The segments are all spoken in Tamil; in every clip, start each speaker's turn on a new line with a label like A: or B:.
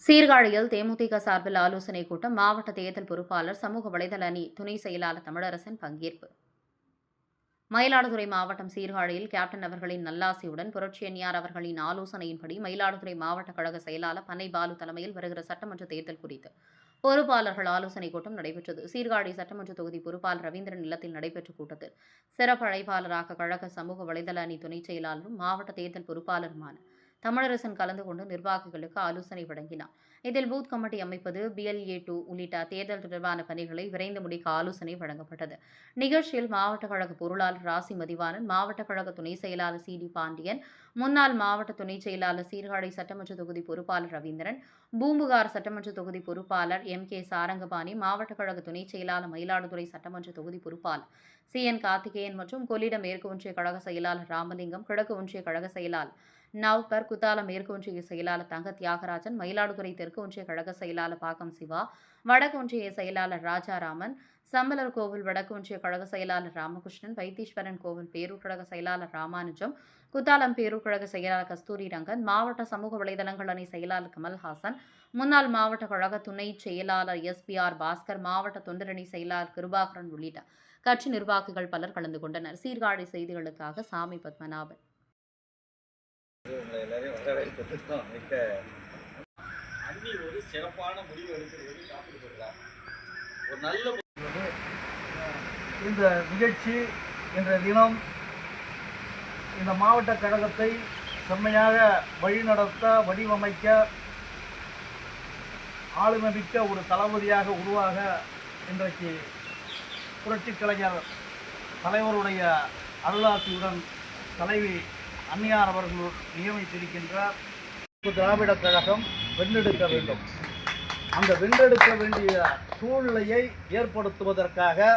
A: சீர்காழியில் தேமுதிக சார்பில் ஆலோசனைக் கூட்டம். மாவட்ட தேர்தல் பொறுப்பாளர், சமூக வலைதள அணி துணை செயலாளர் தமிழரசன் பங்கேற்பு. மயிலாடுதுறை மாவட்டம் சீர்காழியில் கேப்டன் அவர்களின் நல்லாசியுடன் புரட்சியன்யார் அவர்களின் ஆலோசனையின்படி மயிலாடுதுறை மாவட்ட கழக செயலாளர் பண்ணை பாலு தலைமையில் வருகிற சட்டமன்ற தேர்தல் குறித்து பொறுப்பாளர்கள் ஆலோசனைக் கூட்டம் நடைபெற்றது. சீர்காழி சட்டமன்ற தொகுதி பொறுப்பாளர் ரவீந்திரன் இல்லத்தில் நடைபெற்ற கூட்டத்தில் சிறப்பு அழைப்பாளராக கழக சமூக வலைதள அணி துணை செயலாளரும் மாவட்ட தேர்தல் பொறுப்பாளருமான தமிழரசன் கலந்து கொண்டு நிர்வாகிகளுக்கு ஆலோசனை வழங்கினார். இதில் பூத் கமிட்டி அமைப்பது, BLA2 உள்ளிட்ட தேர்தல் தொடர்பான பணிகளை விரைந்து முடிக்க ஆலோசனை வழங்கப்பட்டது. நிகழ்ச்சியில் மாவட்ட கழக பொருளாளர் ராசி மதிவாணன், மாவட்ட கழக துணை செயலாளர் CD பாண்டியன், முன்னாள் மாவட்ட துணை செயலாளர் சீர்காழி சட்டமன்ற தொகுதி பொறுப்பாளர் ரவீந்திரன், பூம்புகார் சட்டமன்ற தொகுதி பொறுப்பாளர் MK சாரங்கபாணி, மாவட்ட கழக துணை செயலாளர் மயிலாடுதுறை சட்டமன்ற தொகுதி பொறுப்பாளர் CN கார்த்திகேயன் மற்றும் கொள்ளிடம் மேற்கு ஒன்றிய கழக செயலாளர் ராமலிங்கம், கிழக்கு ஒன்றிய கழக செயலாளர் நவ்பர், குத்தாலம் மேற்கு ஒன்றிய செயலாளர் தங்க தியாகராஜன், மயிலாடுதுறை தெற்கு ஒன்றிய கழக செயலாளர் பாக்கம் சிவா, வடக்கு ஒன்றிய செயலாளர் ராஜாராமன், சம்பலர் கோவில் வடக்கு ஒன்றிய கழக செயலாளர் ராமகிருஷ்ணன், வைத்தீஸ்வரன் கோவில் பேரூர் கழக செயலாளர் ராமானுஜம், குத்தாலம் பேரூர் கழக செயலாளர் கஸ்தூரி ரங்கன், மாவட்ட சமூக வலைதளங்கள் அணி செயலாளர் கமல்ஹாசன், முன்னாள் மாவட்ட கழக துணை செயலாளர் SBR பாஸ்கர், மாவட்ட தொண்டரணி செயலாளர் கிருபாகரன் உள்ளிட்ட கட்சி நிர்வாகிகள் பலர் கலந்து கொண்டனர். சீர்காழி செய்திகளுக்காக சாமி பத்மநாபன்.
B: உங்களை எல்லாரையும் வரவேற்பதற்கும் மிக்க அண்ணி ஒரு சிறப்பான முடிவு எடுக்கிறது காப்பிடுகிறார். ஒரு நல்ல
C: இந்த நிகழ்ச்சி இன்றைய தினம் இந்த மாவட்ட கழகத்தை செம்மையாக வழிநடத்த, வடிவமைக்க, ஆளுமைமிக்க ஒரு தளபதியாக உருவாக இன்றைக்கு புரட்சிக் கலைஞர் தலைவருடைய அருளாசியுடன் தலைவி அன்னியார் அவர்கள் நியமித்திருக்கின்றார். திராவிட கழகம் வென்றெடுக்க வேண்டும். அந்த வென்றெடுக்க வேண்டிய சூழ்நிலையை ஏற்படுத்துவதற்காக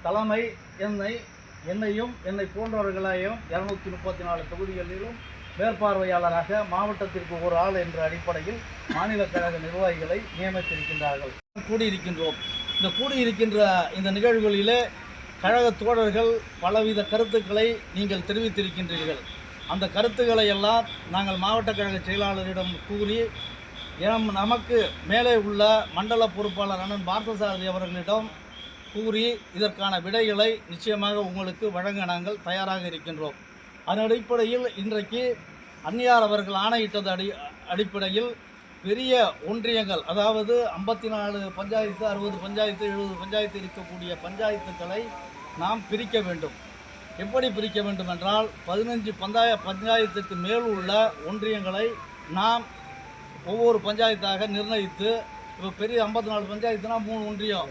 C: தலைமை என்னையும் என்னை போன்றவர்களையும் 234 தொகுதிகளிலும் மேற்பார்வையாளராக மாவட்டத்திற்கு ஒரு ஆள் என்ற அடிப்படையில் மாநில கழக நிர்வாகிகளை நியமித்திருக்கின்றார்கள். கூடியிருக்கின்றோம். இந்த கூடியிருக்கின்ற இந்த நிகழ்வுகளிலே கழக தோழர்கள் பலவித கருத்துக்களை நீங்கள் தெரிவித்திருக்கின்றீர்கள். அந்த கருத்துக்களை எல்லாம் நாங்கள் மாவட்ட கழக செயலாளரிடம் கூறி நமக்கு மேலே உள்ள மண்டல பொறுப்பாளர் அண்ணன் பார்த்தசாரதி அவர்களிடம் கூறி இதற்கான விடைகளை நிச்சயமாக உங்களுக்கு வழங்க நாங்கள் தயாராக இருக்கின்றோம். அதன் அடிப்படையில் இன்றைக்கு அன்னியார் அவர்கள் ஆணையிட்டது அடிப்படையில் பெரிய ஒன்றியங்கள், அதாவது 54 பஞ்சாயத்து, 60 பஞ்சாயத்து, 70 பஞ்சாயத்து இருக்கக்கூடிய பஞ்சாயத்துக்களை நாம் பிரிக்க வேண்டும். எப்படி பிரிக்க வேண்டும் என்றால் 15 பஞ்சாயத்துக்கு மேல் உள்ள ஒன்றியங்களை நாம் ஒவ்வொரு பஞ்சாயத்தாக நிர்ணயித்து, இப்போ பெரிய 54 பஞ்சாயத்துனா 3 ஒன்றியம்,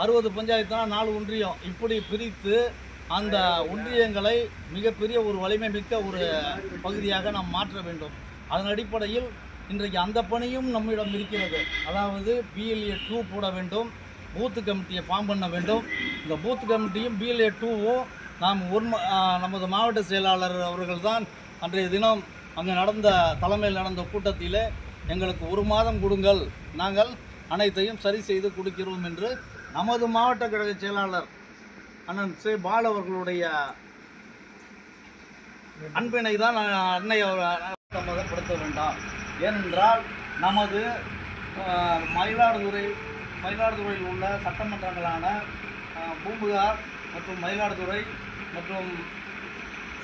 C: 60 பஞ்சாயத்துனா 4 ஒன்றியம், இப்படி பிரித்து அந்த ஒன்றியங்களை மிகப்பெரிய ஒரு வலிமை மிக்க ஒரு பகுதியாக நாம் மாற்ற வேண்டும். அதன் அடிப்படையில் இன்றைக்கு அந்த பணியும் நம்மிடம் இருக்கிறது. அதாவது BLA2 போட வேண்டும், பூத்து கமிட்டியை ஃபார்ம் பண்ண வேண்டும். இந்த பூத் கமிட்டியும் BLA2வும் நாம் நமது மாவட்ட செயலாளர் அவர்கள்தான் அன்றைய தினம் அங்கே தலைமையில் நடந்த கூட்டத்தில் எங்களுக்கு 1 மாதம் கொடுங்கள், நாங்கள் அனைத்தையும் சரி செய்து கொடுக்கிறோம் என்று நமது மாவட்ட கழக செயலாளர் அண்ணன் பால் அவர்களுடைய அன்பினை தான் அன்னை தாமதப்படுத்த வேண்டாம். ஏனென்றால் நமது மயிலாடுதுறையில் உள்ள சட்டமன்றங்களான பூம்புகார் மற்றும் மயிலாடுதுறை மற்றும்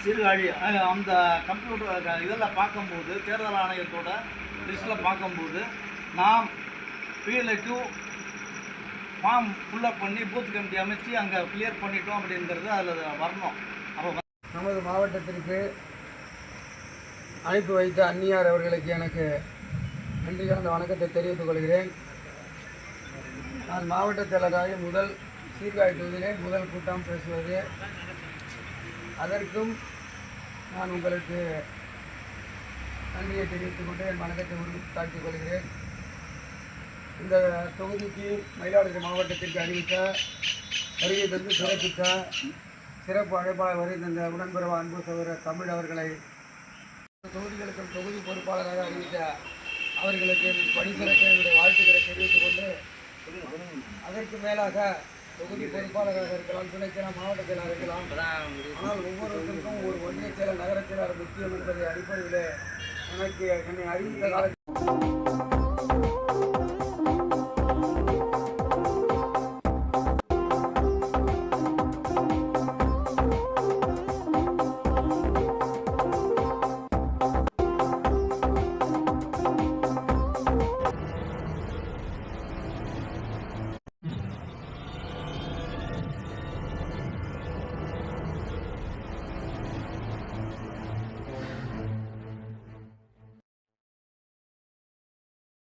C: சீர்காழி அந்த கம்ப்யூட்டர் இதெல்லாம் பார்க்கும்போது, தேர்தல் ஆணையத்தோட லிஸ்ட்டில் பார்க்கும்போது நாம் BLA2 ஃபார்ம் ஃபுல்லப் பண்ணி பூத் கமிட்டி அமைச்சு அங்கே கிளியர் பண்ணிட்டோம் அப்படிங்கிறது அதில் வரணும். அப்போ
D: நமது மாவட்டத்திற்கு அழைப்பு வைத்த அன்னியார் அவர்களுக்கு எனக்கு நன்றி கலந்த வணக்கத்தை தெரிவித்துக் கொள்கிறேன். நான் மாவட்ட செயலராக சீர்காழி தொகுதியிலே முதல் கூட்டம் பேசுவது. அதற்கும் நான் உங்களுக்கு நன்றியை தெரிவித்துக் கொண்டு என் வணக்கத்தை உறுதிப்படுத்திக் கொள்கிறேன். இந்த தொகுதிக்கு மயிலாடுதுறை மாவட்டத்திற்கு அறிவித்த வருகை தந்து சிறப்பித்த சிறப்பு அழைப்பாளர் வருகை தந்த உடன்பிறவா அன்பு சகோதரர் தமிழ் அவர்களை, தொகுதிகளுக்கும் தொகுதி பொறுப்பாளராக அறிவித்த அவர்களுக்கு பணி சிறக்க என்னுடைய வாழ்த்துக்களை தெரிவித்துக் கொண்டு, அதற்கு மேலாக தொகுதி பொறுப்பாளராக இருக்கலாம், துணை செயலர், மாவட்ட செயலாளர் இருக்கலாம். ஆனால் ஒவ்வொருவருக்கும் ஒரு ஒன்றிய செயலர், நகர செயலாளர் முக்கியம் என்பதை அடிப்படையில் என்னை அறிவித்த காலத்தில்